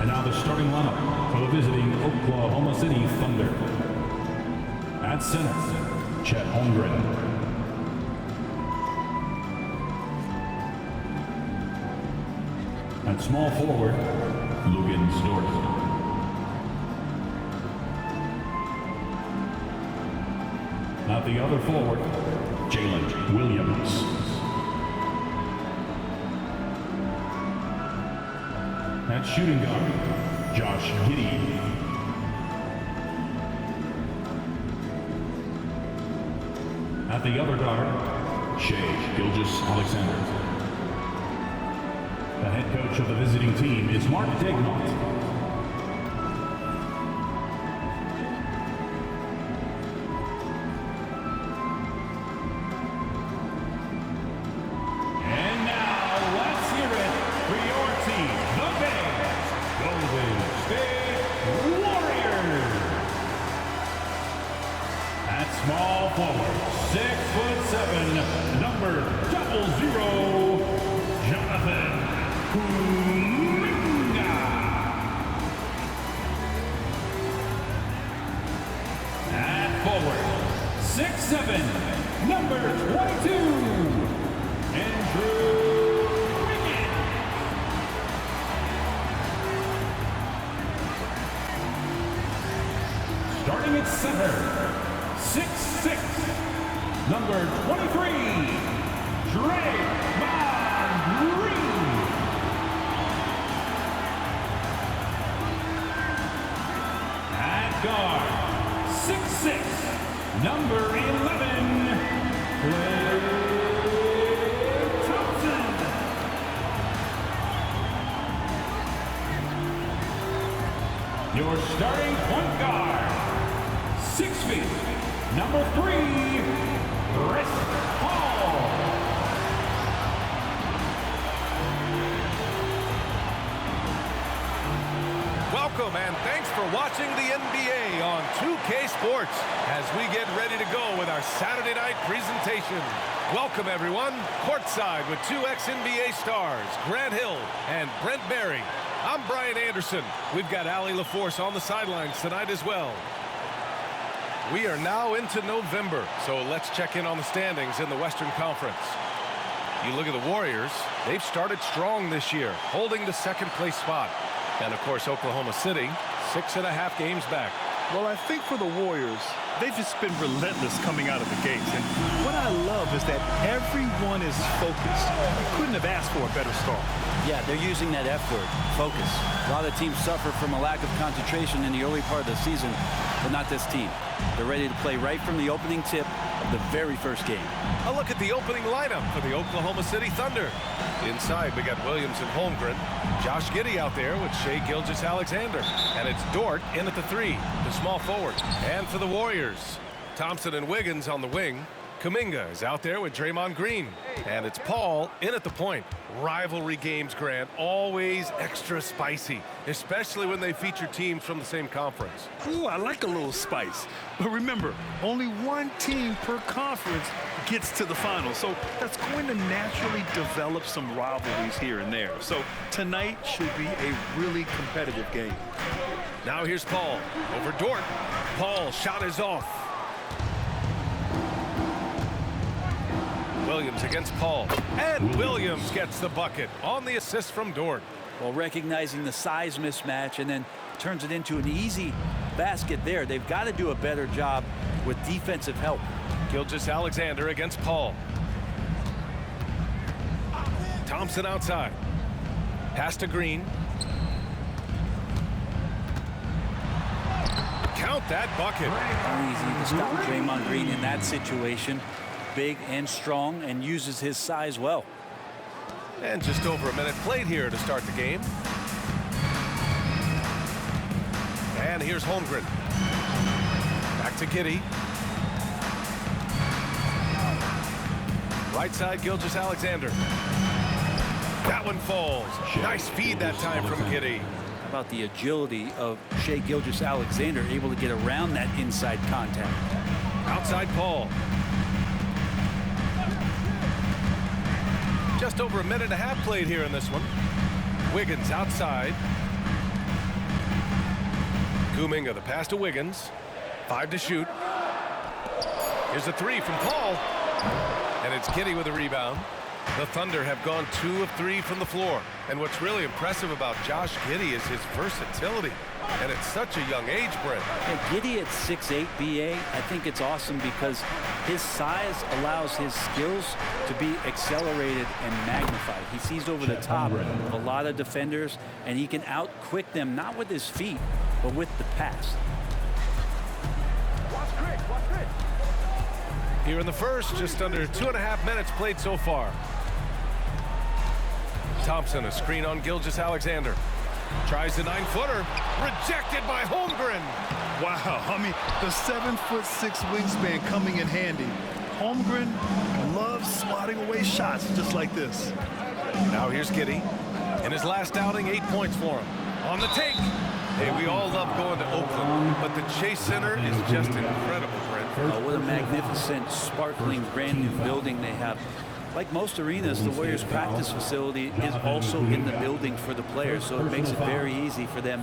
now the starting lineup for the visiting Oklahoma City Thunder. At center, Chet Holmgren. At small forward, Luguentz Dort. At the other forward, Jalen Williams. At shooting guard, Josh Giddey. At the other guard, Shai Gilgeous-Alexander. The head coach of the visiting team is Mark Daigneault. Small forward, 6'7", number 00, Jonathan Kuminga. At forward, 6'7", number 22, Andrew Wiggins. Starting at center, 6'6", number 23, Draymond Green. At guard, 6'6", number 11, Klay Thompson. Your starting point guard, 6 feet. Number 3, Chris Paul. Welcome and thanks for watching the NBA on 2K Sports as we get ready to go with our Saturday night presentation. Welcome everyone, courtside with 2 ex-NBA stars, Grant Hill and Brent Barry. I'm Brian Anderson. We've got Allie LaForce on the sidelines tonight as well. We are now into November, so let's check in on the standings in the Western Conference. You look at the Warriors, they've started strong this year, holding the second place spot. And of course, Oklahoma City, 6.5 games back. Well, I think for the Warriors, they've just been relentless coming out of the gates. And what I love is that everyone is focused. Couldn't have asked for a better start. Yeah, they're using that F word, focus. A lot of teams suffer from a lack of concentration in the early part of the season, but not this team. They're ready to play right from the opening tip of the very first game. A look at the opening lineup for the Oklahoma City Thunder. Inside, we got Williams and Holmgren. Josh Giddey out there with Shai Gilgeous-Alexander. And it's Dort in at the 3, the small forward. And for the Warriors, Thompson and Wiggins on the wing. Kuminga is out there with Draymond Green. And it's Paul in at the point. Rivalry games, Grant, always extra spicy, especially when they feature teams from the same conference. Ooh, I like a little spice. But remember, only one team per conference gets to the finals. So that's going to naturally develop some rivalries here and there. So tonight should be a really competitive game. Now here's Paul over Dort. Paul shot is off. Williams against Paul. And Williams gets the bucket on the assist from Dort. Well, recognizing the size mismatch and then turns it into an easy basket there. They've got to do a better job with defensive help. Gilgeous-Alexander against Paul. Thompson outside. Pass to Green. Count that bucket. Easy to stop Draymond Green in that situation. Big and strong and uses his size well. And just over a minute played here to start the game. And here's Holmgren. Back to Giddey. Right side, Gilgeous-Alexander. That one falls. Nice feed that time from Giddey. How about the agility of Shai Gilgeous-Alexander, able to get around that inside contact. Outside Paul. Just over a minute and a half played here in this one. Wiggins outside. Kuminga, the pass to Wiggins. 5 to shoot. Here's a 3 from Paul. And it's Giddey with a rebound. The Thunder have gone 2 of 3 from the floor. And what's really impressive about Josh Giddey is his versatility. And at such a young age, Brent. Hey, Giddey at 6'8", BA, I think it's awesome because his size allows his skills to be accelerated and magnified. He sees over the top of a lot of defenders, and he can out-quick them, not with his feet, but with the pass. Here in the first, just under 2.5 minutes played so far. Thompson, a screen on Gilgeous-Alexander. Tries the 9-footer. Rejected by Holmgren. Wow, I mean, the 7'6" wingspan coming in handy. Holmgren loves swatting away shots just like this. Now here's Giddey. In his last outing, 8 points for him. On the take. Hey, we all love going to Oakland, but the Chase Center is just incredible, Brent. What a magnificent, sparkling, brand new building they have. Like most arenas, the Warriors practice facility is also in the building for the players, so it makes it very easy for them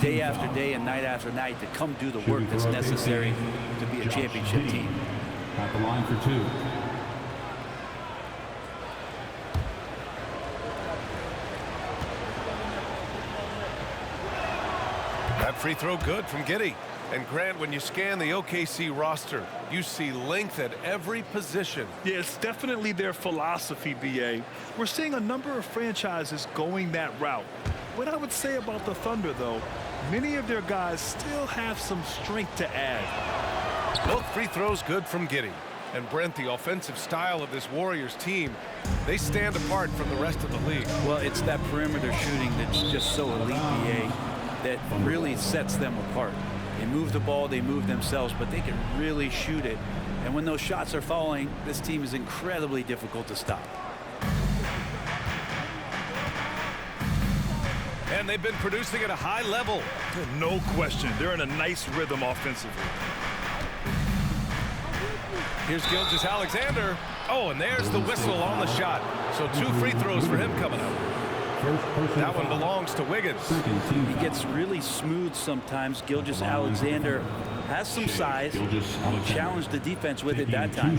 day after day and night after night to come do the work that's necessary to be a championship team. At the line for 2. That free throw good from Giddey. And Grant, when you scan the OKC roster, you see length at every position. Yeah, it's definitely their philosophy, BA. We're seeing a number of franchises going that route. What I would say about the Thunder, though, many of their guys still have some strength to add. Both free throws good from Giddey. And Brent, the offensive style of this Warriors team, they stand apart from the rest of the league. Well, it's that perimeter shooting that's just so elite, BA, that really sets them apart. They move the ball, they move themselves, but they can really shoot it. And when those shots are falling, this team is incredibly difficult to stop. And they've been producing at a high level. No question. They're in a nice rhythm offensively. Here's Gilgeous-Alexander. Oh, and there's the whistle on the shot. So 2 free throws for him coming up. That one belongs to Wiggins. He gets really smooth sometimes. Gilgeous-Alexander has some size. He challenged the defense with it that time.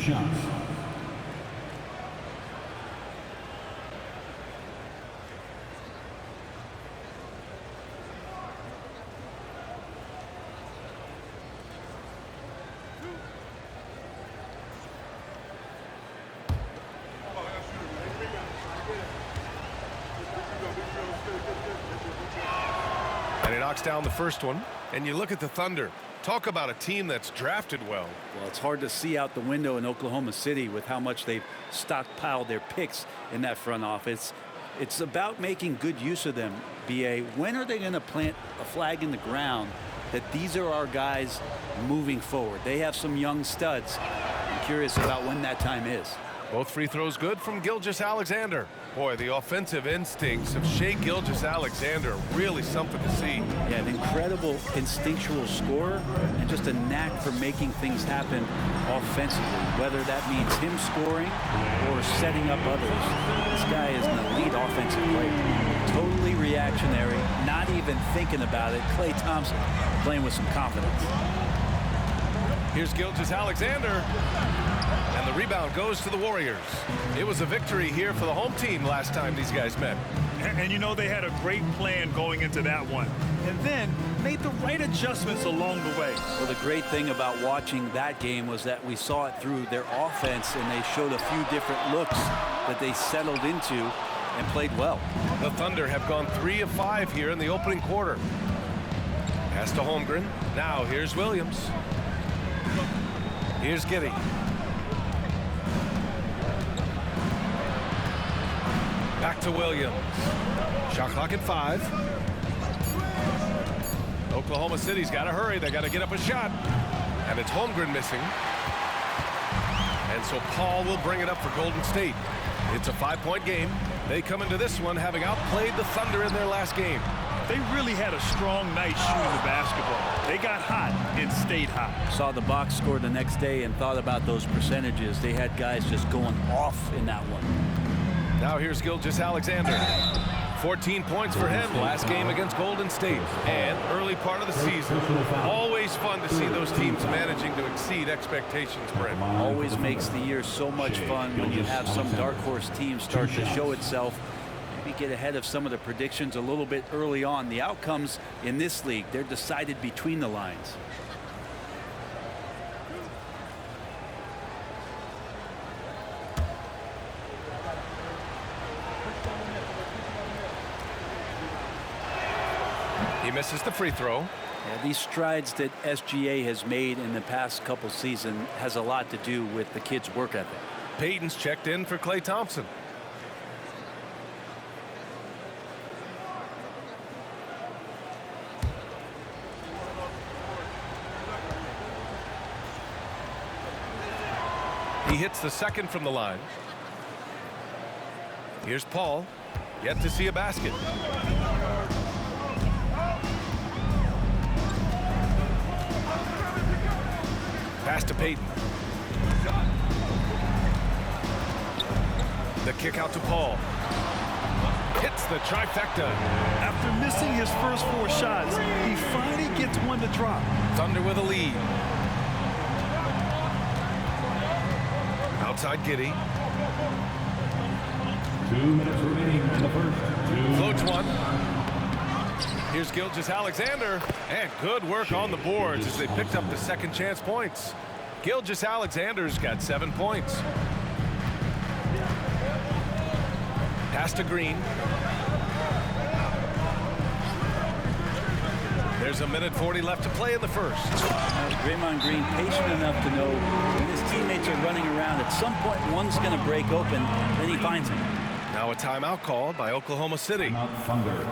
And he knocks down the first one. And you look at the Thunder. Talk about a team that's drafted well. Well, it's hard to see out the window in Oklahoma City with how much they've stockpiled their picks in that front office. It's about making good use of them, BA. When are they going to plant a flag in the ground that these are our guys moving forward? They have some young studs. I'm curious about when that time is. Both free throws good from Gilgeous-Alexander. Boy, the offensive instincts of Shai Gilgeous-Alexander are really something to see. Yeah, an incredible instinctual scorer and just a knack for making things happen offensively, whether that means him scoring or setting up others. This guy is an elite offensive player. Totally reactionary, not even thinking about it. Klay Thompson playing with some confidence. Here's Gilgeous-Alexander. And the rebound goes to the Warriors. It was a victory here for the home team last time these guys met. And you know they had a great plan going into that one. And then made the right adjustments along the way. Well, the great thing about watching that game was that we saw it through their offense, and they showed a few different looks that they settled into and played well. The Thunder have gone 3 of 5 here in the opening quarter. Pass to Holmgren. Now here's Williams. Here's Giddey. Back to Williams. Shot clock at 5. Oklahoma City's got to hurry. They got to get up a shot. And it's Holmgren missing. And so Paul will bring it up for Golden State. It's a 5-point game. They come into this one having outplayed the Thunder in their last game. They really had a strong night shooting the basketball. They got hot and stayed hot. Saw the box score the next day and thought about those percentages. They had guys just going off in that one. Now here's Gilgeous-Alexander. 14 points for him last game against Golden State. And early part of the season, always fun to see those teams managing to exceed expectations, Brent. Always makes the year so much fun when you have some dark horse team start to show itself. Maybe get ahead of some of the predictions a little bit early on. The outcomes in this league, they're decided between the lines. He misses the free throw. Yeah, these strides that SGA has made in the past couple seasons has a lot to do with the kid's work ethic. Payton's checked in for Klay Thompson. He hits the second from the line. Here's Paul. Yet to see a basket. Pass to Payton. The kick out to Paul. Hits the trifecta. After missing his first 4 shots, he finally gets one to drop. Thunder with a lead. Outside Giddey. 2 minutes remaining in the first. Floats one. Here's Gilgeous-Alexander. And good work on the boards as they picked up the second chance points. Gilgeous-Alexander's got 7 points. Pass to Green. There's a minute 40 left to play in the first. Draymond Green patient enough to know when his teammates are running around, at some point one's going to break open, then he finds him. Now a timeout called by Oklahoma City. Thunder.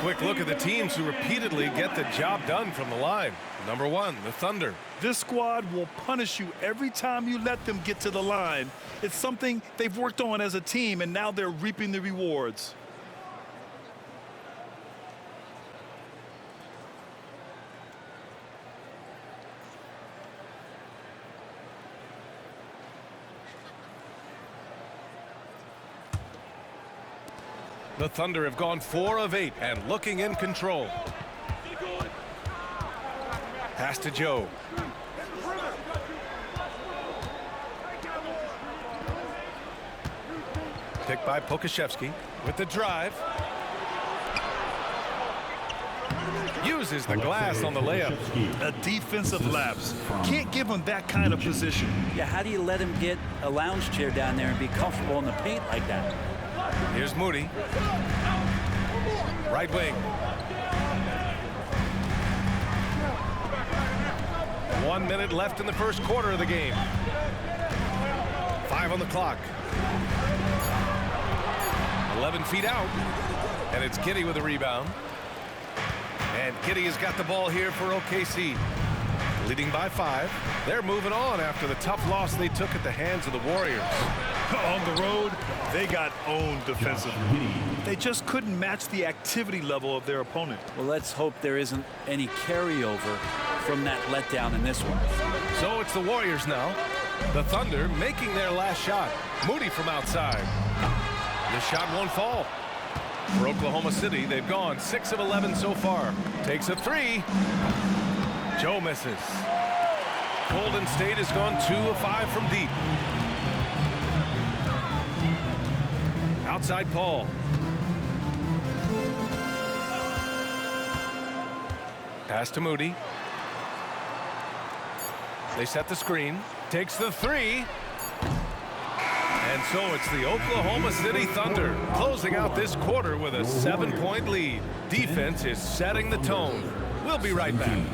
Quick look at the teams who repeatedly get the job done from the line. Number 1, the Thunder. This squad will punish you every time you let them get to the line. It's something they've worked on as a team, and now they're reaping the rewards. The Thunder have gone 4 of 8 and looking in control. Pass to Joe. Picked by Pokusevski with the drive. Uses the glass on the layup. A defensive lapse. Can't give him that kind of position. Yeah, how do you let him get a lounge chair down there and be comfortable in the paint like that? Here's Moody. Right wing. 1 minute left in the first quarter of the game. 5 on the clock. 11 feet out. And it's Giddey with a rebound. And Giddey has got the ball here for OKC. Leading by 5. They're moving on after the tough loss they took at the hands of the Warriors. On the road, they got owned defensively. They just couldn't match the activity level of their opponent. Well, let's hope there isn't any carryover from that letdown in this one. So it's the Warriors now. The Thunder making their last shot. Moody from outside. The shot won't fall. For Oklahoma City, they've gone 6 of 11 so far. Takes a three. Joe misses. Golden State has gone 2 of 5 from deep. Outside Paul. Pass to Moody. They set the screen. Takes the three. And so it's the Oklahoma City Thunder closing out this quarter with a 7-point lead. Defense is setting the tone. We'll be right back.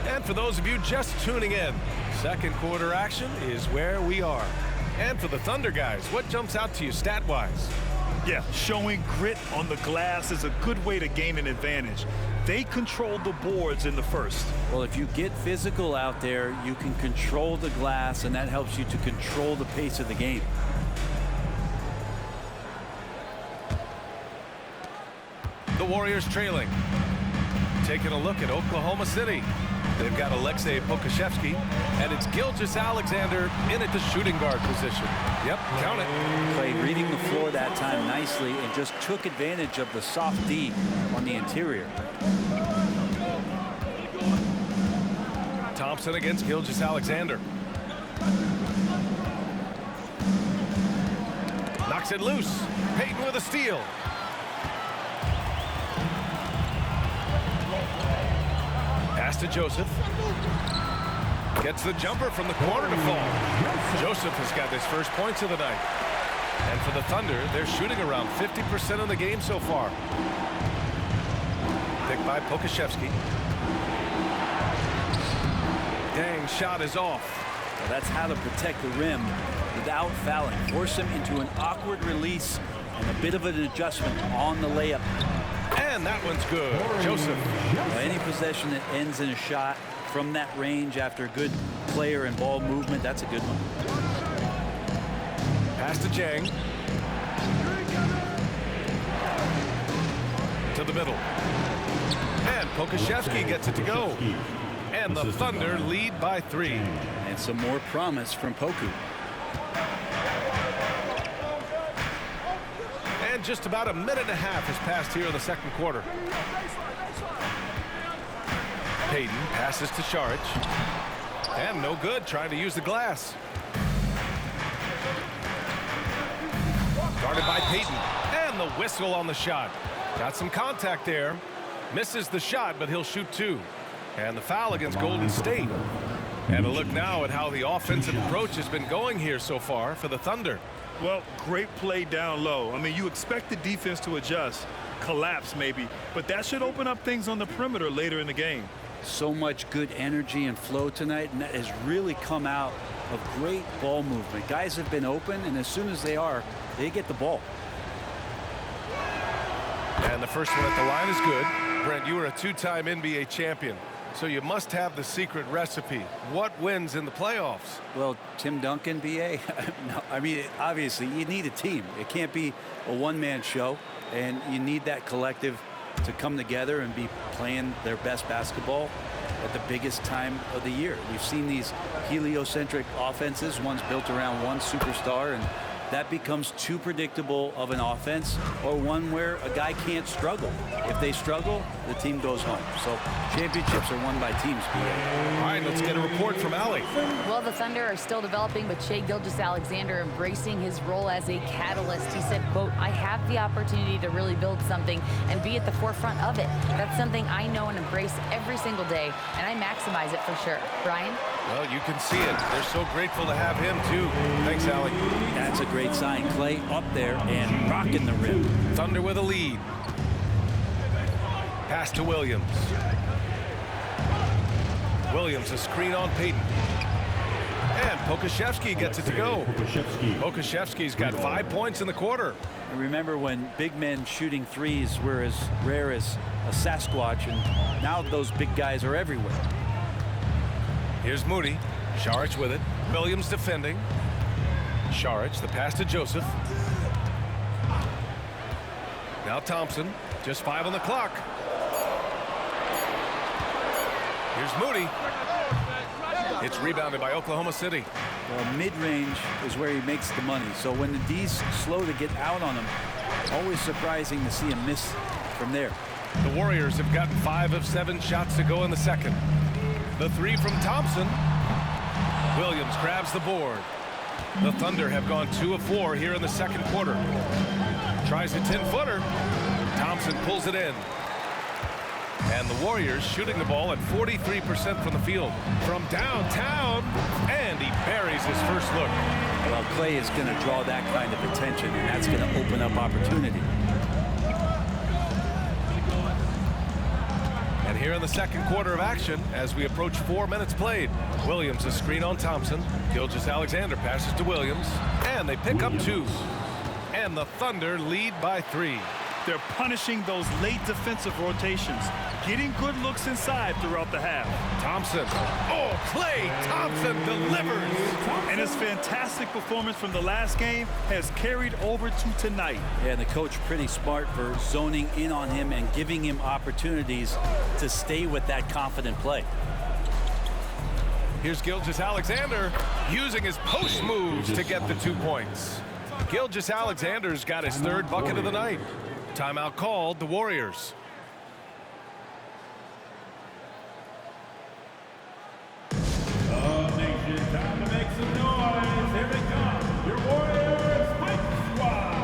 And for those of you just tuning in, second quarter action is where we are. And for the Thunder guys, what jumps out to you stat-wise? Yeah, showing grit on the glass is a good way to gain an advantage. They controlled the boards in the first. Well, if you get physical out there, you can control the glass, and that helps you to control the pace of the game. The Warriors trailing. Taking a look at Oklahoma City. They've got Aleksej Pokusevski, and it's Gilgeous-Alexander in at the shooting guard position. Yep, count it. Played reading the floor that time nicely and just took advantage of the soft D on the interior. Thompson against Gilgeous-Alexander. Knocks it loose. Payton with a steal. Pass to Joseph. Gets the jumper from the corner to fall. Joseph has got his first points of the night. And for the Thunder, they're shooting around 50% of the game so far. Picked by Pokusevski. Dang, shot is off. Well, that's how to protect the rim without fouling. Force him into an awkward release and a bit of an adjustment on the layup. And that one's good. Joseph. Well, any possession that ends in a shot from that range after good player and ball movement, that's a good one. Pass to Jang. To the middle. And Pokusevski gets it to go. And the Thunder lead by 3. And some more promise from Poku. And just about a minute and a half has passed here in the second quarter. Payton passes to Šarić. And no good, trying to use the glass. Guarded by Payton. And the whistle on the shot. Got some contact there. Misses the shot, but he'll shoot 2. And the foul against Golden State. And a look now at how the offensive approach has been going here so far for the Thunder. Well, great play down low. I mean, you expect the defense to adjust, collapse maybe, but that should open up things on the perimeter later in the game. So much good energy and flow tonight, and that has really come out of great ball movement. Guys have been open, and as soon as they are, they get the ball. And the first one at the line is good. Brent, you were a 2-time NBA champion, so you must have the secret recipe. What wins in the playoffs? Well, Tim Duncan, B.A., no, I mean, obviously, you need a team. It can't be a one-man show, and you need that collective to come together and be playing their best basketball at the biggest time of the year. We've seen these heliocentric offenses, one's built around one superstar, and that becomes too predictable of an offense, or one where a guy can't struggle. If they struggle, the team goes home. So championships are won by teams, B.A. All right, let's get a report from Allie. Well, the Thunder are still developing, but Shai Gilgeous-Alexander embracing his role as a catalyst. He said, quote, "I have the opportunity to really build something and be at the forefront of it. That's something I know and embrace every single day, and I maximize it for sure." Brian? Well, you can see it. They're so grateful to have him, too. Thanks, Allie. That's a great sign. Clay up there and rocking the rim. Thunder with a lead. Pass to Williams. Williams, a screen on Payton. And Pokusevski gets it to go. Pokusevski's got 5 points in the quarter. And remember when big men shooting threes were as rare as a Sasquatch, and now those big guys are everywhere. Here's Moody. Saric with it. Williams defending. Saric, the pass to Joseph. Now Thompson. Just 5 on the clock. Here's Moody. It's rebounded by Oklahoma City. Well, mid-range is where he makes the money. So when the D's slow to get out on him, always surprising to see him miss from there. The Warriors have gotten 5 of 7 shots to go in the second. The 3 from Thompson. Williams grabs the board. The Thunder have gone 2 of 4 here in the second quarter. Tries a 10-footer. Thompson pulls it in. And the Warriors shooting the ball at 43% from the field. From downtown, and he buries his first look. Well, Clay is going to draw that kind of attention, and that's going to open up opportunity. And here in the second quarter of action, as we approach 4 minutes played, Williams a screen on Thompson. Gilgeous-Alexander passes to Williams, and they pick up 2. And the Thunder lead by 3. They're punishing those late defensive rotations, getting good looks inside throughout the half. Thompson. Oh, Klay Thompson delivers. And his fantastic performance from the last game has carried over to tonight. Yeah, and the coach pretty smart for zoning in on him and giving him opportunities to stay with that confident play. Here's Gilgeous-Alexander using his post moves to get the 2 points. Gilgeous-Alexander's got his 3rd bucket of the night. Timeout called, the Warriors. Nation, time to make some noise. Here they come, your Warriors Hype Squad.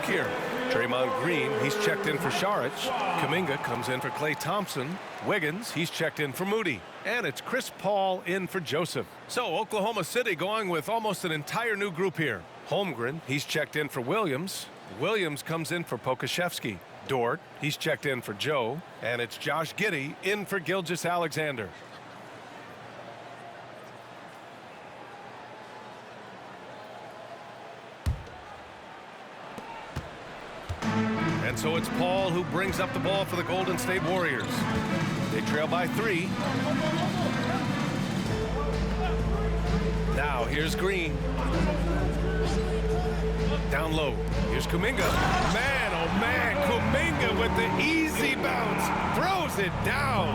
Here, Draymond Green, he's checked in for Saric. Kuminga comes in for Klay Thompson. Wiggins, he's checked in for Moody. And it's Chris Paul in for Joseph. So Oklahoma City going with almost an entire new group here. Holmgren, he's checked in for Williams. Williams comes in for Pokusevski. Dort, he's checked in for Joe. And it's Josh Giddey in for Gilgeous-Alexander. And so it's Paul who brings up the ball for the Golden State Warriors. They trail by 3. Now here's Green. Down low. Here's Kuminga. Man, oh man, Kuminga with the easy bounce. Throws it down.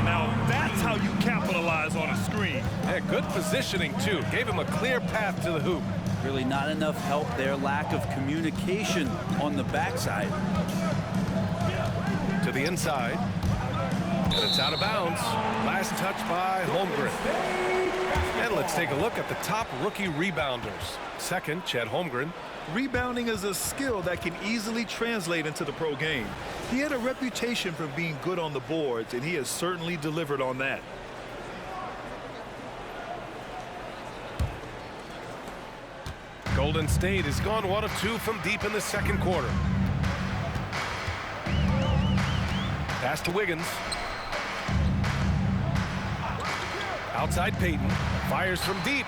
Now that's how you capitalize on a screen. Yeah, good positioning too. Gave him a clear path to the hoop. Really not enough help there. Lack of communication on the backside. to the inside. And it's out of bounds. Last touch by Holmgren. And let's take a look at the top rookie rebounders. Second, Chet Holmgren. Rebounding is a skill that can easily translate into the pro game. He had a reputation for being good on the boards, and he has certainly delivered on that. Golden State has gone 1 of 2 from deep in the second quarter. Pass to Wiggins. Outside Payton. Fires from deep.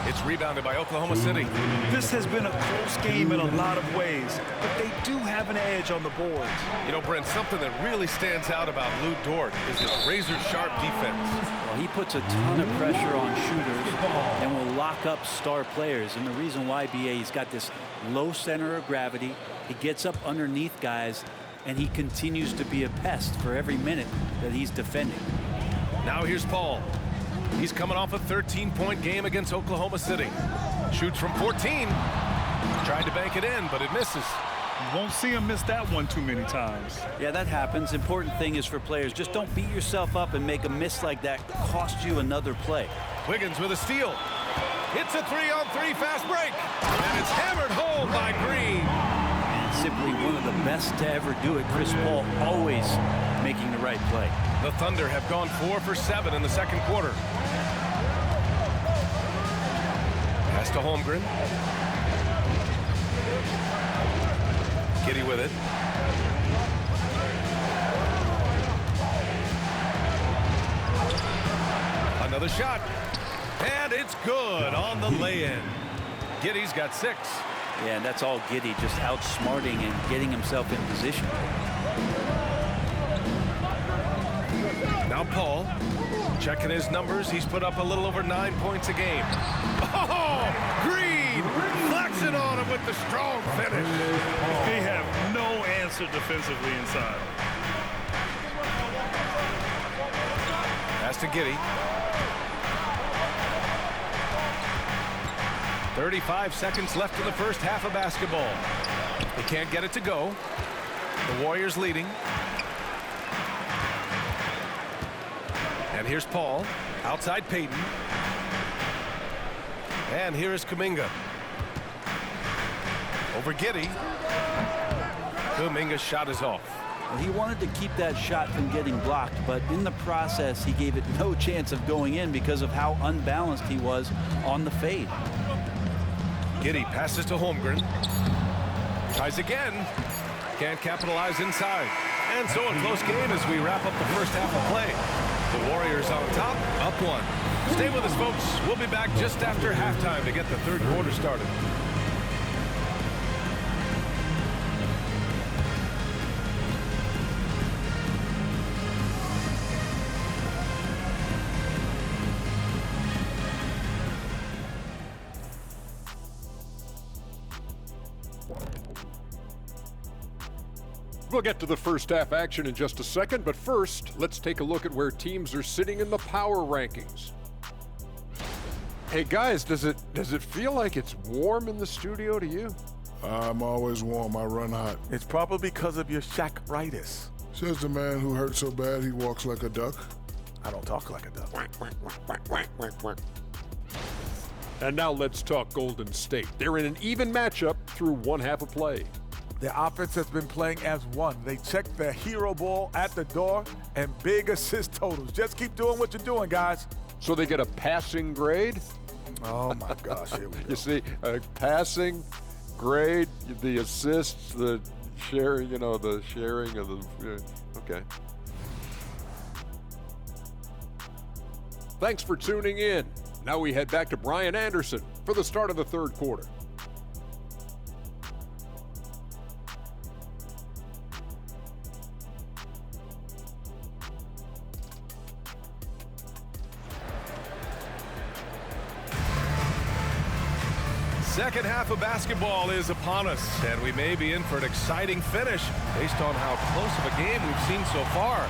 It's rebounded by Oklahoma City. This has been a close game in a lot of ways, but they do have an edge on the boards. You know, Brent, something that really stands out about Lou Dort is his razor-sharp defense. Well, he puts a ton of pressure on shooters and will lock up star players. And the reason why, BA, he's got this low center of gravity. He gets up underneath guys, and he continues to be a pest for every minute that he's defending. Now here's Paul. He's coming off a 13-point game against Oklahoma City. Shoots from 14. Tried to bank it in, but it misses. You won't see him miss that one too many times. Yeah, that happens. Important thing is for players, just don't beat yourself up and make a miss like that cost you another play. Wiggins with a steal. Hits a 3-on-3 fast break. And it's hammered home by Green. And simply one of the best to ever do it. Chris Paul always making the right play. The Thunder have gone 4 for 7 in the second quarter. Pass to Holmgren. Giddey with it. Another shot. And it's good on the lay-in. Giddey's got 6. Yeah, and that's all Giddey, just outsmarting and getting himself in position. Now Paul, checking his numbers. He's put up a little over 9 points a game. Oh, Green flexing on him with the strong finish. They have no answer defensively inside. Pass to Giddey. 35 seconds left in the first half of basketball. They can't get it to go. The Warriors leading. And here's Paul. Outside Payton. And here is Kuminga. Over Giddey. Kuminga's shot is off. Well, he wanted to keep that shot from getting blocked, but in the process, he gave it no chance of going in because of how unbalanced he was on the fade. Giddey passes to Holmgren. Tries again. Can't capitalize inside. And so a close game as we wrap up the first half of play. The Warriors on top, up 1. Stay with us, folks. We'll be back just after halftime to get the third quarter started. We'll get to the first half action in just a second, but first, let's take a look at where teams are sitting in the power rankings. Hey guys, does it feel like it's warm in the studio to you? I'm always warm. I run hot. It's probably because of your Shaq-ritis. Says the man who hurt so bad he walks like a duck. I don't talk like a duck. And now let's talk Golden State. They're in an even matchup through one half of play. Their offense has been playing as one. They check their hero ball at the door and big assist totals. Just keep doing what you're doing, guys. So they get a passing grade? Oh, my gosh. Here we go. You see, a passing grade, the assists, the sharing, the sharing of the, okay. Thanks for tuning in. Now we head back to Brian Anderson for the start of the third quarter. Second half of basketball is upon us, and we may be in for an exciting finish based on how close of a game we've seen so far.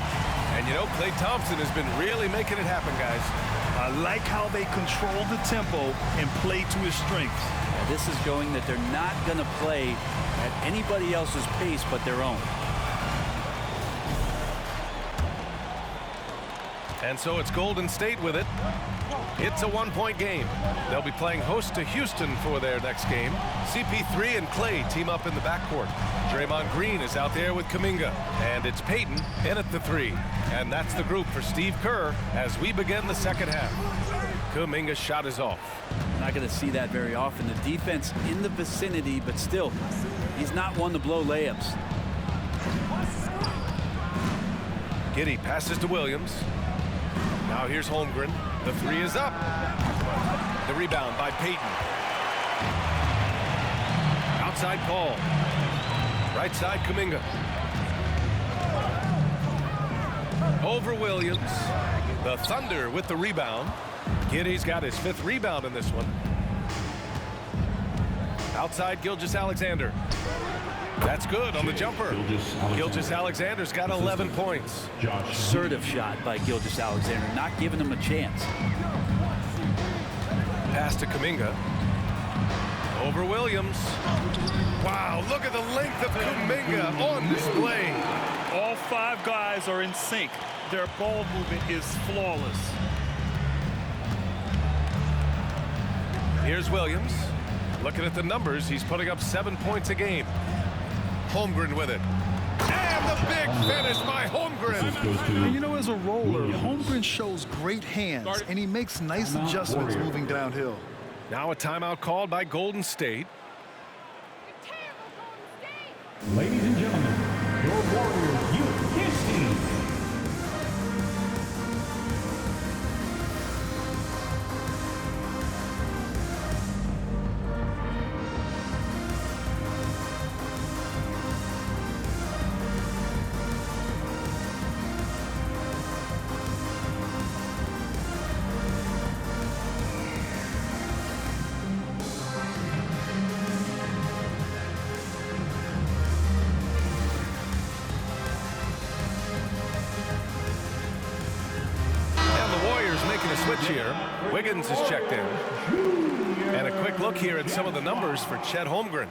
And Klay Thompson has been really making it happen, guys. I like how they control the tempo and play to his strengths. Yeah, this is showing that they're not going to play at anybody else's pace but their own. And so it's Golden State with it. It's a 1-point game. They'll be playing host to Houston for their next game. CP3 and Clay team up in the backcourt. Draymond Green is out there with Kuminga. And it's Payton in at the 3. And that's the group for Steve Kerr as we begin the second half. Kuminga's shot is off. Not going to see that very often. The defense in the vicinity, but still, he's not one to blow layups. Giddey passes to Williams. Now here's Holmgren. The 3 is up. The rebound by Payton. Outside Paul. Right side Kuminga. Over Williams. The Thunder with the rebound. Giddey's got his 5th rebound in this one. Outside Gilgeous-Alexander. That's good on the jumper. Gilgeous-Alexander's got 11 points. Assertive shot by Gilgeous-Alexander, not giving him a chance. Pass to Kuminga. Over Williams. Wow, look at the length of Kuminga on display. All 5 guys are in sync. Their ball movement is flawless. Here's Williams. Looking at the numbers, he's putting up 7 points a game. Holmgren with it. And the big finish by Holmgren. And you know, as a roller, Holmgren shows great hands, and he makes nice adjustments moving downhill. Now a timeout called by Golden State. Ladies and gentlemen, your Warriors Youth Kids team. Here, Wiggins is checked in. And a quick look here at some of the numbers for Chet Holmgren.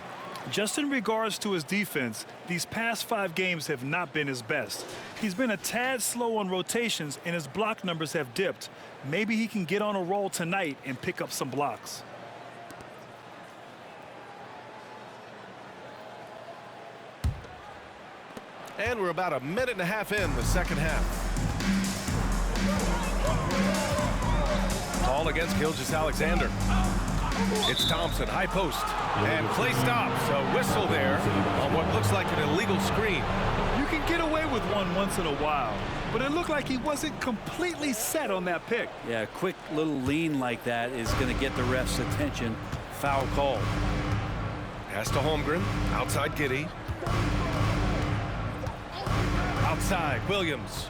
Just in regards to his defense, these past 5 games have not been his best. He's been a tad slow on rotations, and his block numbers have dipped. Maybe he can get on a roll tonight and pick up some blocks. And we're about a minute and a half in the second half. Ball against Gilgeous-Alexander. It's Thompson, high post. And Clay stops. A whistle there on what looks like an illegal screen. You can get away with one once in a while, but it looked like he wasn't completely set on that pick. Yeah, a quick little lean like that is going to get the ref's attention. Foul call. Pass to Holmgren. Outside Giddey. Outside Williams.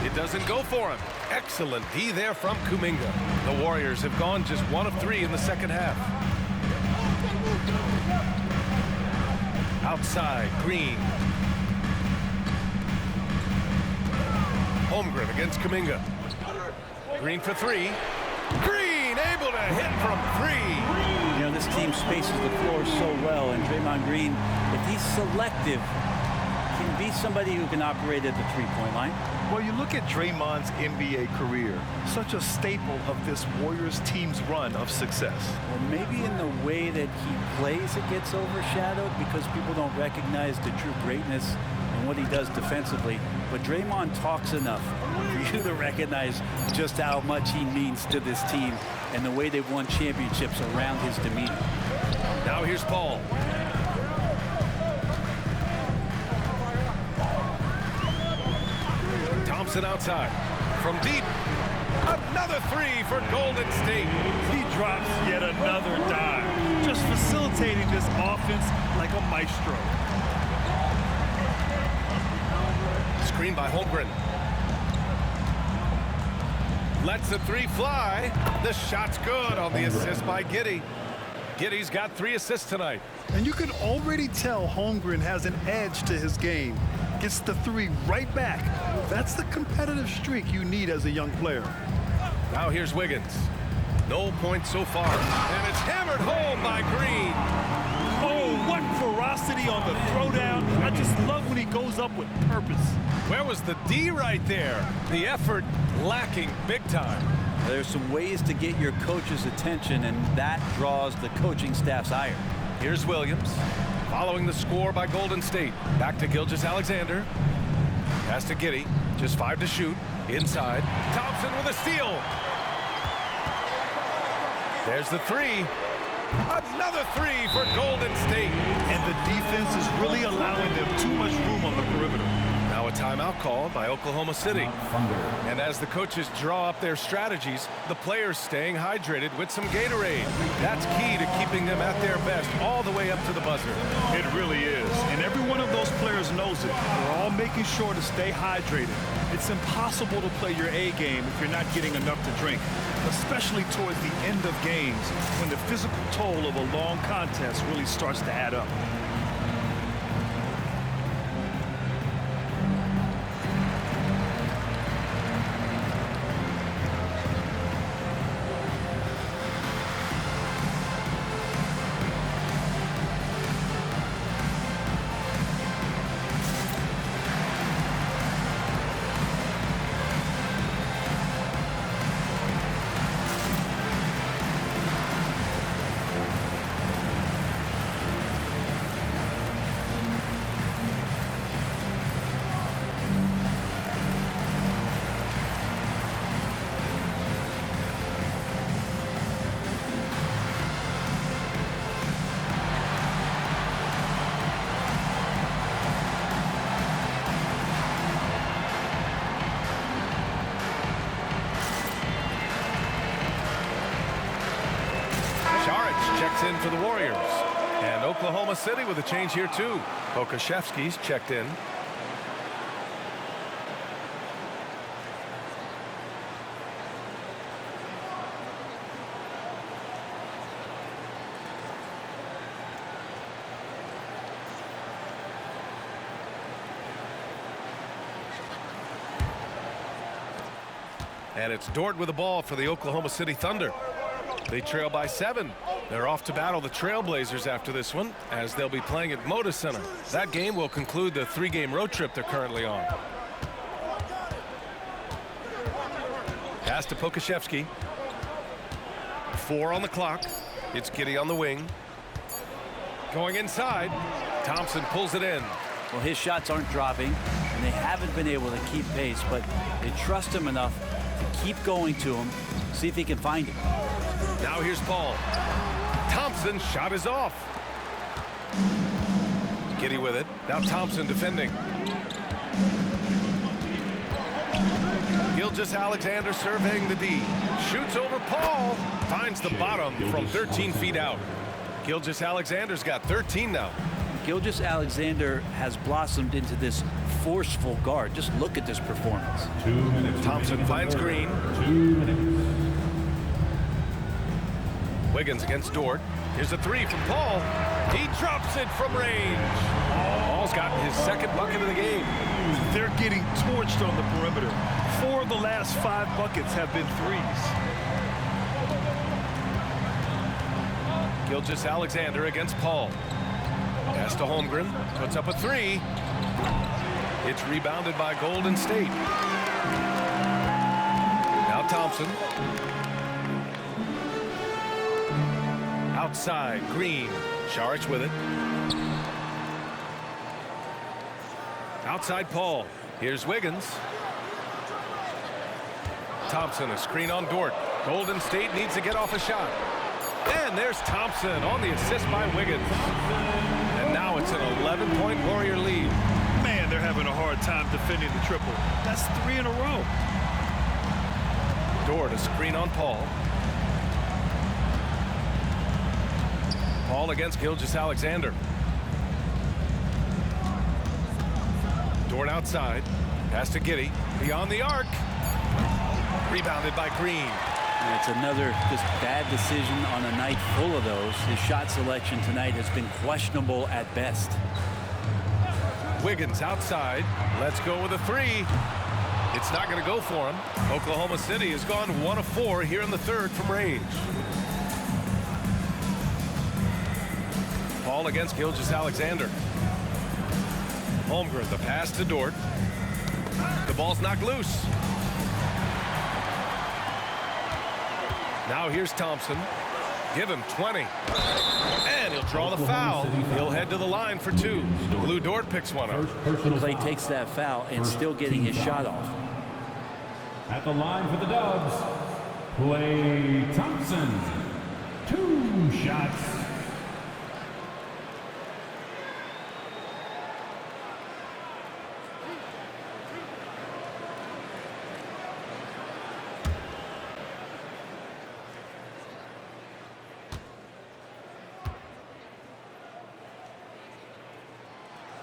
It doesn't go for him. Excellent D there from Kuminga. The Warriors have gone just 1 of 3 in the second half. Outside, Green. Holmgren against Kuminga. Green for 3. Green able to hit from 3. You know, this team spaces the floor so well, and Draymond Green, if he's selective, can be somebody who can operate at the 3-point line. Well, you look at Draymond's NBA career, such a staple of this Warriors team's run of success. Well, maybe in the way that he plays, it gets overshadowed because people don't recognize the true greatness and what he does defensively. But Draymond talks enough for you to recognize just how much he means to this team and the way they've won championships around his demeanor. Now here's Paul. Thompson outside. From deep. Another 3 for Golden State. He drops yet another dime, just facilitating this offense like a maestro. Screen by Holmgren. Lets the 3 fly. The shot's good on the assist by Giddey. Giddey's got 3 assists tonight. And you can already tell Holmgren has an edge to his game. Gets the 3 right back. That's the competitive streak you need as a young player. Now here's Wiggins. No points so far. And it's hammered home by Green. Oh, what variety velocity on the throwdown. I just love when he goes up with purpose. Where was the D right there? The effort lacking big time. There's some ways to get your coach's attention, and that draws the coaching staff's ire. Here's Williams, following the score by Golden State. Back to Gilgeous-Alexander. Pass to Giddey, just 5 to shoot. Inside, Thompson with a steal. There's the 3. Another 3 for Golden State. And the defense is really allowing them too much room on the perimeter. Now a timeout call by Oklahoma City. Thunder. And as the coaches draw up their strategies, the players staying hydrated with some Gatorade. That's key to keeping them at their best all the way up to the buzzer. It really is. And every one of those players knows it. They're all making sure to stay hydrated. It's impossible to play your A game if you're not getting enough to drink, especially towards the end of games when the physical toll of a long contest really starts to add up. Checks in for the Warriors. And Oklahoma City with a change here too. Pokusevski's checked in. And it's Dort with the ball for the Oklahoma City Thunder. They trail by 7. They're off to battle the Trailblazers after this one, as they'll be playing at Moda Center. That game will conclude the 3-game road trip they're currently on. Pass to Pokusevski. 4 on the clock. It's Giddey on the wing. Going inside. Thompson pulls it in. Well, his shots aren't dropping, and they haven't been able to keep pace, but they trust him enough to keep going to him, see if he can find him. Now here's Paul. Thompson's shot is off. Giddey with it. Now Thompson defending. Gilgeous-Alexander surveying the D. Shoots over Paul. Finds the bottom from 13 feet out. Gilgeous-Alexander's got 13 now. Gilgeous-Alexander has blossomed into this forceful guard. Just look at this performance. 2 minutes. Thompson finds Green. 2 minutes. Wiggins against Dort. Here's a 3 from Paul. He drops it from range. Paul's gotten his second bucket of the game. They're getting torched on the perimeter. 4 of the last 5 buckets have been threes. Gilgeous-Alexander against Paul. Pass to Holmgren. Puts up a 3. It's rebounded by Golden State. Now Thompson. Outside, Green. Saric with it. Outside Paul. Here's Wiggins. Thompson, a screen on Dort. Golden State needs to get off a shot. And there's Thompson on the assist by Wiggins. And now it's an 11-point Warrior lead. Man, they're having a hard time defending the triple. That's 3 in a row. Dort, a screen on Paul. Paul against Gilgeous-Alexander. Dort outside. Pass to Giddey. Beyond the arc. Rebounded by Green. And it's another just bad decision on a night full of those. His shot selection tonight has been questionable at best. Wiggins outside. Let's go with a 3. It's not going to go for him. Oklahoma City has gone 1 of 4 here in the third from range. ball against Gilgeous-Alexander. Holmgren, the pass to Dort. The ball's knocked loose. Now here's Thompson. Give him 20. And he'll draw the foul. He'll head to the line for 2. Lou Dort picks one up. Clay takes that foul and still getting his shot off. At the line for the Dubs, Klay Thompson. 2 shots.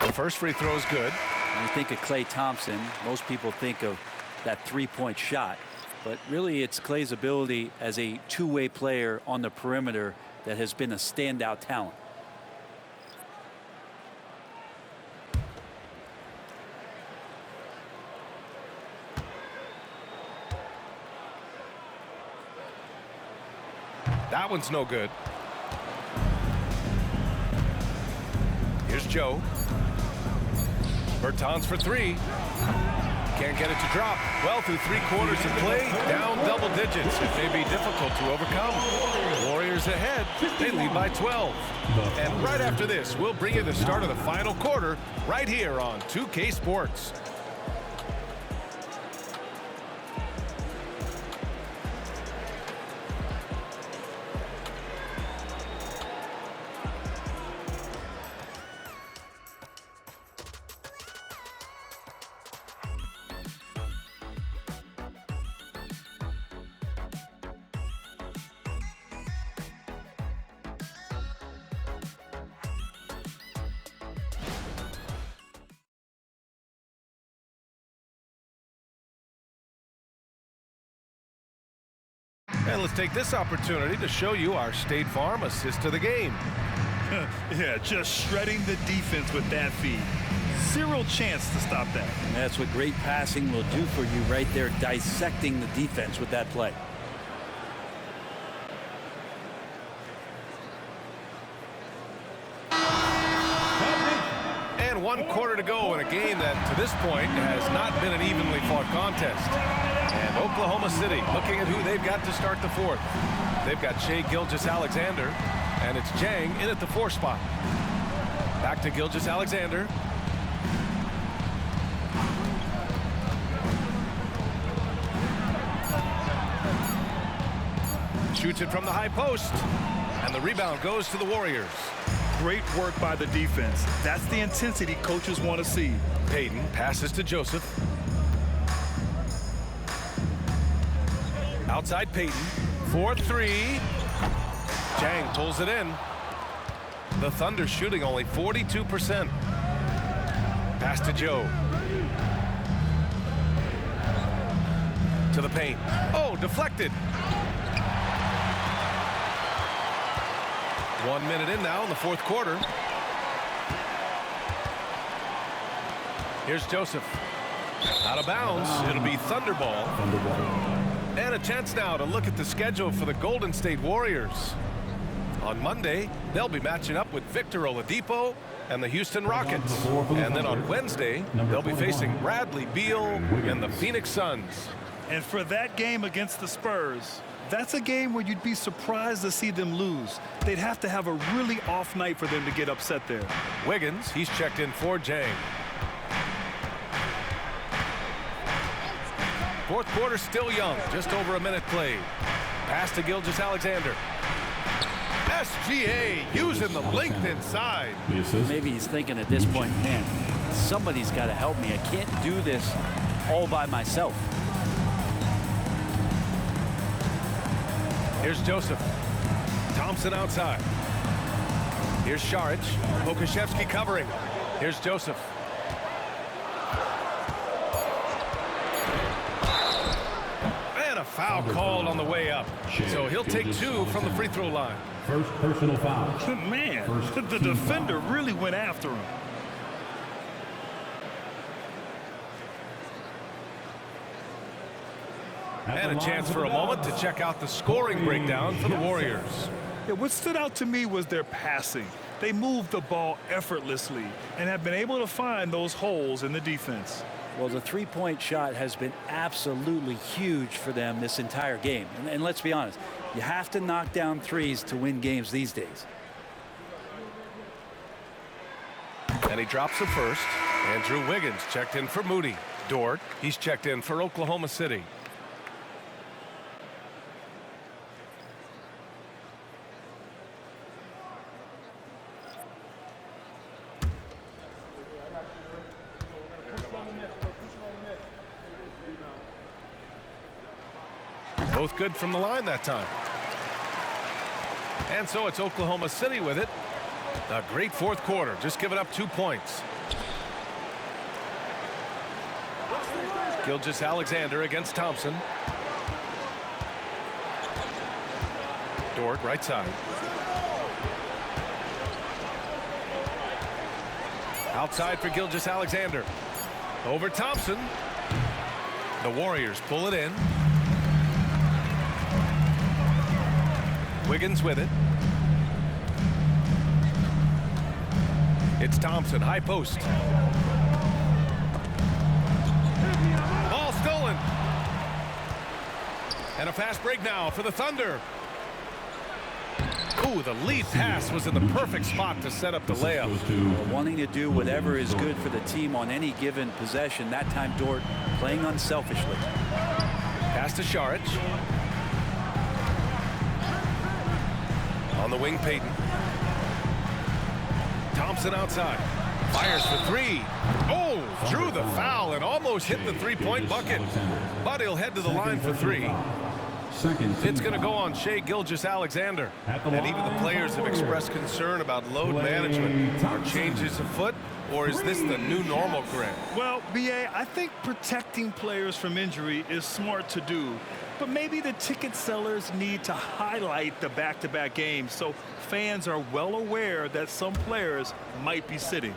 The first free throw is good. When you think of Klay Thompson, most people think of that three-point shot. But really, it's Klay's ability as a two-way player on the perimeter that has been a standout talent. That one's no good. Here's Joe. Bertans for 3. Can't get it to drop. Well, through 3 quarters of play, down double digits. It may be difficult to overcome. Warriors ahead. They lead by 12. And right after this, we'll bring you the start of the final quarter right here on 2K Sports. And let's take this opportunity to show you our State Farm assist to the game. Yeah, just shredding the defense with that feed. Zero chance to stop that. And that's what great passing will do for you right there, dissecting the defense with that play. And 1 quarter to go in a game that, to this point, has not been an evenly fought contest. And Oklahoma City looking at who they've got to start the 4th. They've got Shai Gilgeous-Alexander, and it's Jang in at the 4 spot. Back to Gilgeous-Alexander. Shoots it from the high post, and the rebound goes to the Warriors. Great work by the defense. That's the intensity coaches want to see. Payton passes to Joseph. Outside Payton. 4-3. Jang pulls it in. The Thunder shooting only 42%. Pass to Joe. To the paint. Oh, deflected. 1 minute in now in the 4th quarter. Here's Joseph. Out of bounds. It'll be Thunder ball. And a chance now to look at the schedule for the Golden State Warriors. On Monday, they'll be matching up with Victor Oladipo and the Houston Rockets. And then on Wednesday, they'll be facing Bradley Beal and the Phoenix Suns. And for that game against the Spurs, that's a game where you'd be surprised to see them lose. They'd have to have a really off night for them to get upset there. Wiggins, he's checked in for Jang. 4th quarter still young, just over a minute played. Pass to Gilgeous-Alexander. SGA using the length inside. Maybe he's thinking at this point, man, somebody's got to help me. I can't do this all by myself. Here's Joseph. Thompson outside. Here's Šarić. Pokusevski covering. Here's Joseph. And a foul called on the way up. So he'll take 2 from the free throw line. First personal foul. Man, the defender really went after him. And a chance for a moment to check out the scoring breakdown for the Warriors. Yeah, what stood out to me was their passing. They move the ball effortlessly and have been able to find those holes in the defense. Well, the three-point shot has been absolutely huge for them this entire game. And let's be honest, you have to knock down threes to win games these days. And he drops the first. Andrew Wiggins checked in for Moody. Dort, he's checked in for Oklahoma City. Both good from the line that time. And so it's Oklahoma City with it. A great fourth quarter, just giving up 2 points. Gilgeous-Alexander against Thompson. Dort, right side. Outside for Gilgeous-Alexander. Over Thompson. The Warriors pull it in. Wiggins with it. It's Thompson, high post. Ball stolen. And a fast break now for the Thunder. Ooh, the lead pass was in the perfect spot to set up the layup. Wanting to do whatever is good for the team on any given possession. That time, Dort playing unselfishly. Pass to Šarić. On the wing, Payton. Thompson outside. Fires for three. Oh, drew the foul and almost hit the three-point bucket. But he'll head to the line for three. It's going to go on Shai Gilgeous-Alexander. And even the players have expressed concern about load management. Are changes afoot, or is this the new normal, Greg? Well, B.A., I think protecting players from injury is smart to do. But maybe the ticket sellers need to highlight the back-to-back games so fans are well aware that some players might be sitting.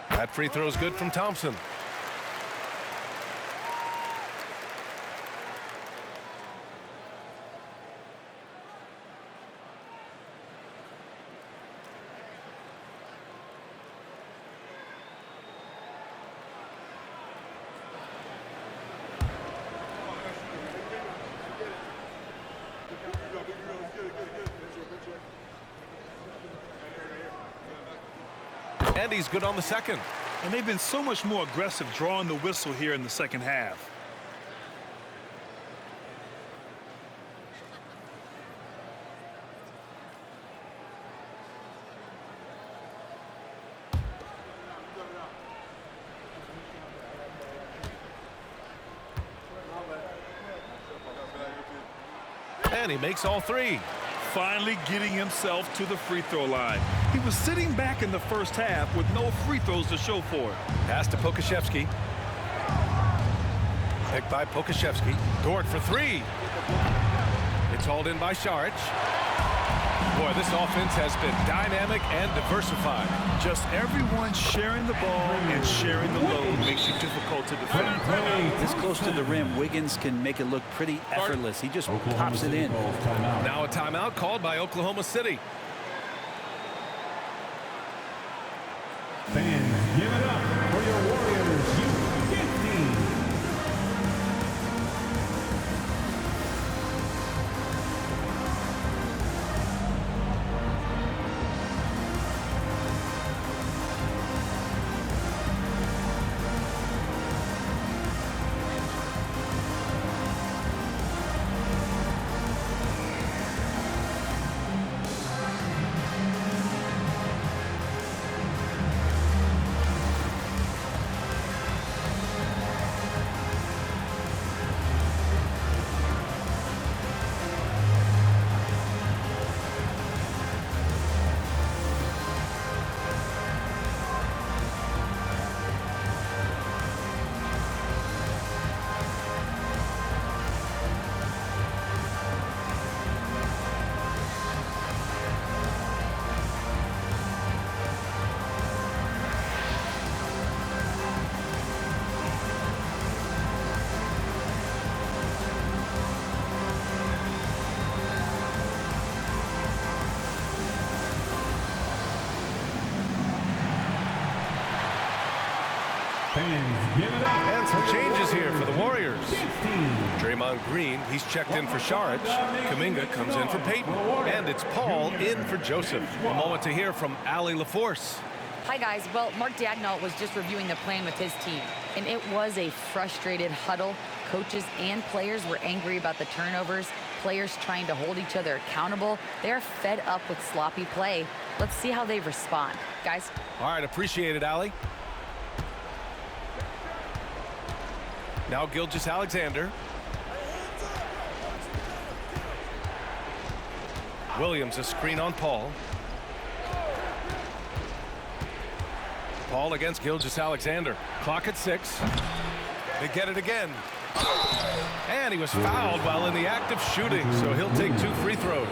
That free throw is good from Thompson. And he's good on the second. And they've been so much more aggressive drawing the whistle here in the second half. And he makes all three. Finally getting himself to the free throw line. He was sitting back in the first half with no free throws to show for it. Pass to Pokusevski. Picked by Pokusevski. Dort for three. It's hauled in by Šarić. Boy, this offense has been dynamic and diversified. Just everyone sharing the ball and sharing the load makes it difficult to defend. This close to the rim, Wiggins can make it look pretty effortless. He just pops it in. Now a timeout called by Oklahoma City. Fans, give it up for your Warriors U15. Fans, give it up. And some changes here for the Warriors. Draymond Green, he's checked in for Saric. Kuminga comes in for Payton. And it's Paul in for Joseph. A moment to hear from Allie LaForce. Hi, guys. Well, Mark Daigneault was just reviewing the plan with his team, and it was a frustrated huddle. Coaches and players were angry about the turnovers, players trying to hold each other accountable. They're fed up with sloppy play. Let's see how they respond. Guys. All right, appreciate it, Allie. Now Gilgeous-Alexander. Williams, a screen on Paul. Paul against Gilgeous-Alexander. Clock at 6. They get it again. And he was fouled while in the act of shooting, so he'll take 2 free throws.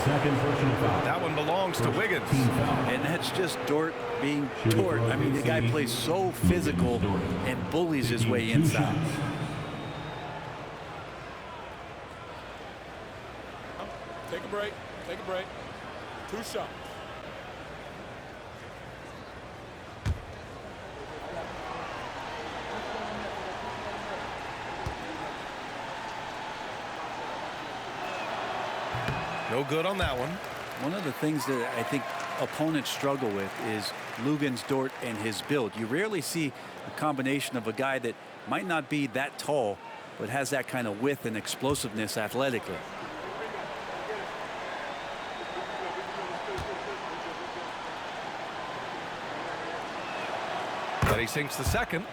Second personal foul. That one belongs to Wiggins. And that's just Dort being Dort. I mean, the guy plays so physical and bullies his way inside. Take a break. Take a break. 2 shots. No good on that one. One of the things that I think opponents struggle with is Luguentz Dort and his build. You rarely see a combination of a guy that might not be that tall, but has that kind of width and explosiveness athletically. But he sinks the second.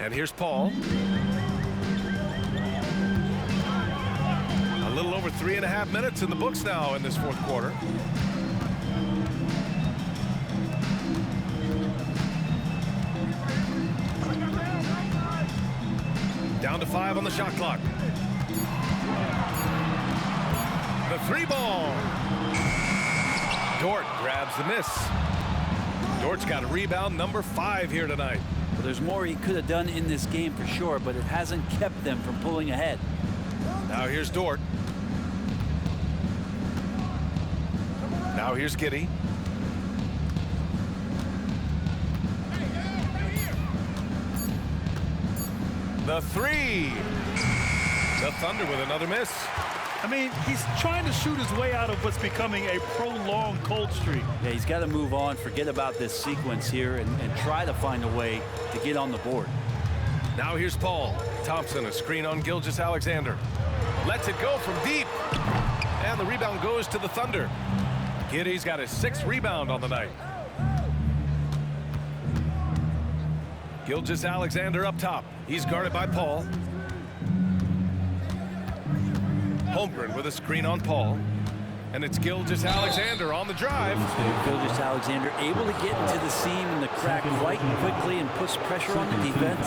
And here's Paul. A little over 3.5 minutes in the books now in this fourth quarter. Down to 5 on the shot clock. The 3 ball. Dort grabs the miss. Dort's got a rebound number 5 here tonight. Well, there's more he could have done in this game for sure, but it hasn't kept them from pulling ahead. Now here's Dort. Now here's Giddey. The 3. The Thunder with another miss. I mean, he's trying to shoot his way out of what's becoming a prolonged cold streak. Yeah, he's got to move on, forget about this sequence here, and try to find a way to get on the board. Now here's Paul. Thompson, a screen on Gilgeous-Alexander. Lets it go from deep. And the rebound goes to the Thunder. Giddey's got his 6th rebound on the night. Gilgeous-Alexander up top. He's guarded by Paul. Holmgren with a screen on Paul. And it's Gilgeous-Alexander on the drive. Gilgeous-Alexander able to get into the seam and the crack quite quickly and puts pressure on the defense.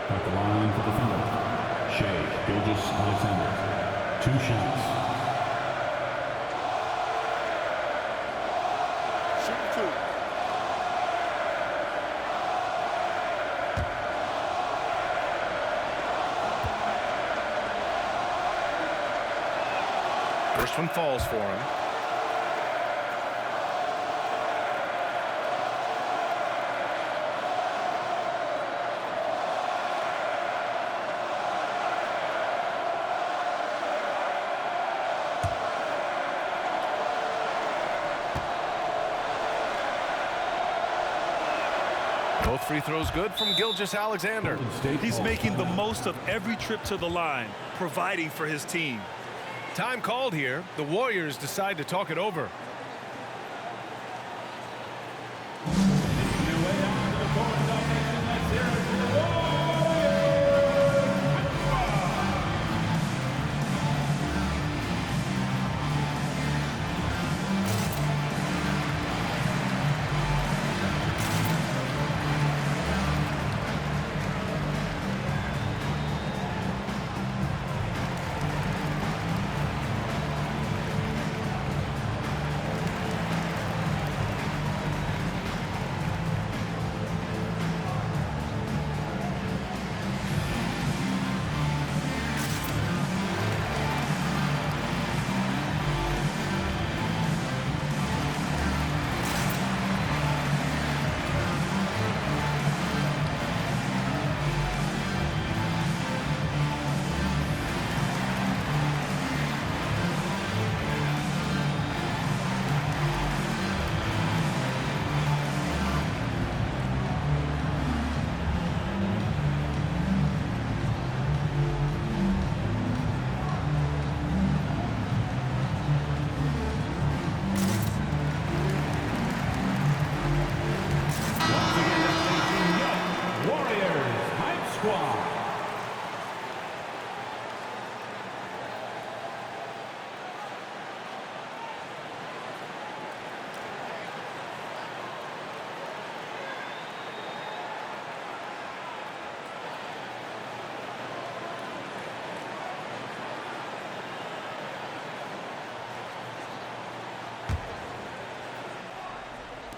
At the line for the Thunder. Shea Gilgeous-Alexander. 2 shots. Shoot 2. First one falls for him. Both free throws good from Gilgeous-Alexander. He's making the most of every trip to the line, providing for his team. Time called here. The Warriors decide to talk it over.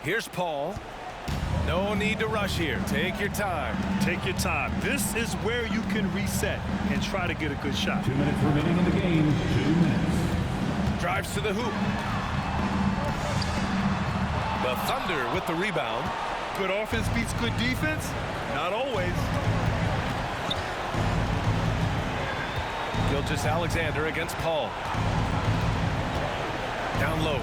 Here's Paul. No need to rush here. Take your time. Take your time. This is where you can reset and try to get a good shot. 2 minutes remaining in the game. 2 minutes. Drives to the hoop. The Thunder with the rebound. Good offense beats good defense? Not always. Gilgeous-Alexander against Paul. Down low.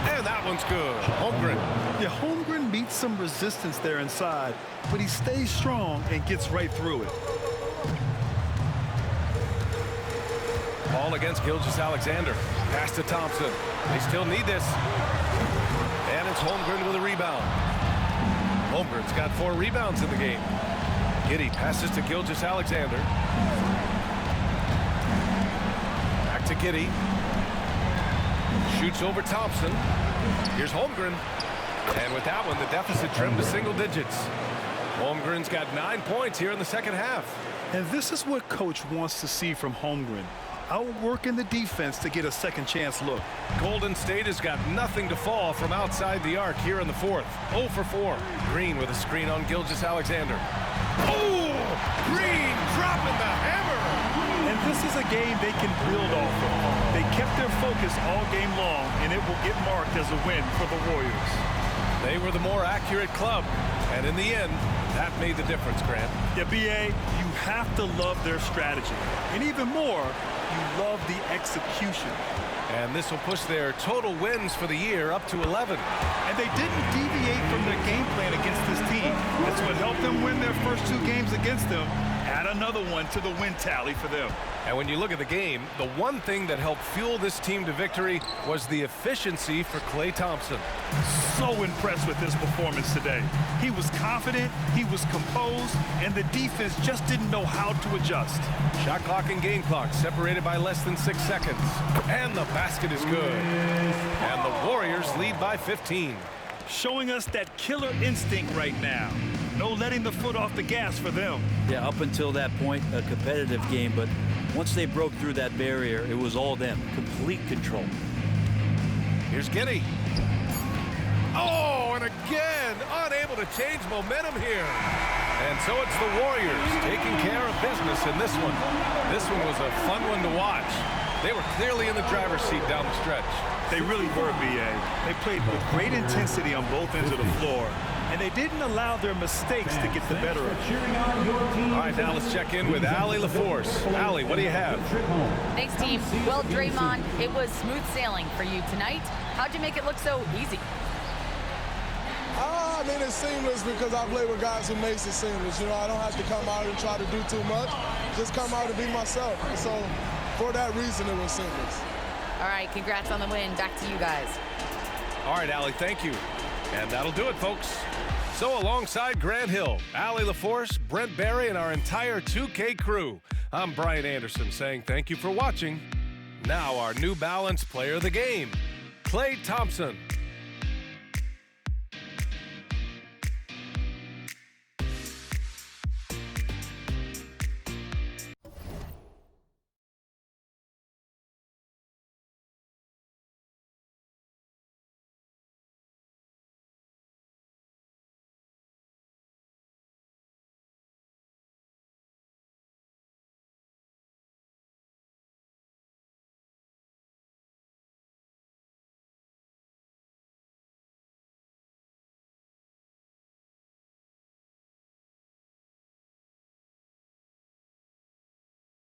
And that one's good. Holmgren. Yeah, Holmgren meets some resistance there inside, but he stays strong and gets right through it. Paul against Gilgeous-Alexander. Pass to Thompson. They still need this. And it's Holmgren with a rebound. Holmgren's got 4 rebounds in the game. Giddey passes to Gilgeous-Alexander. Back to Giddey. Shoots over Thompson. Here's Holmgren. And with that one, the deficit trimmed to single digits. Holmgren's got 9 points here in the second half. And this is what Coach wants to see from Holmgren. Outworking the defense to get a second chance look. Golden State has got nothing to fall from outside the arc here in the fourth. 0 for 4. Green with a screen on Gilgeous-Alexander. Oh! Green dropping the hammer! And this is a game they can build off of. They kept their focus all game long, and it will get marked as a win for the Warriors. They were the more accurate club, and in the end, that made the difference, Grant. Yeah, B.A., you have to love their strategy. And even more, you love the execution. And this will push their total wins for the year up to 11. And they didn't deviate from their game plan against this team. That's what helped them win their first 2 games against them. Add another one to the win tally for them. And when you look at the game, the one thing that helped fuel this team to victory was the efficiency for Klay Thompson. So impressed with his performance today. He was confident, he was composed, and the defense just didn't know how to adjust. Shot clock and game clock separated by less than 6 seconds. And the basket is good. And the Warriors lead by 15. Showing us that killer instinct right now. No letting the foot off the gas for them. Yeah, up until that point, a competitive game, but once they broke through that barrier, it was all them. Complete control. Here's Giddey. Oh, and again, unable to change momentum here. And so it's the Warriors taking care of business in this one. This one was a fun one to watch. They were clearly in the driver's seat down the stretch. They really were, B.A. They played with great intensity on both ends of the floor, and they didn't allow their mistakes to get the better of them. All right, now let's check in with Allie LaForce. Allie, what do you have? Thanks, team. Well, Draymond, it was smooth sailing for you tonight. How'd you make it look so easy? I mean, it's seamless because I play with guys who makes it seamless. You know, I don't have to come out and try to do too much. Just come out and be myself. And so, for that reason, it was seamless. All right, congrats on the win. Back to you guys. All right, Allie, thank you. And that'll do it, folks. So alongside Grant Hill, Allie LaForce, Brent Barry, and our entire 2K crew, I'm Brian Anderson saying thank you for watching. Now our New Balance player of the game, Klay Thompson.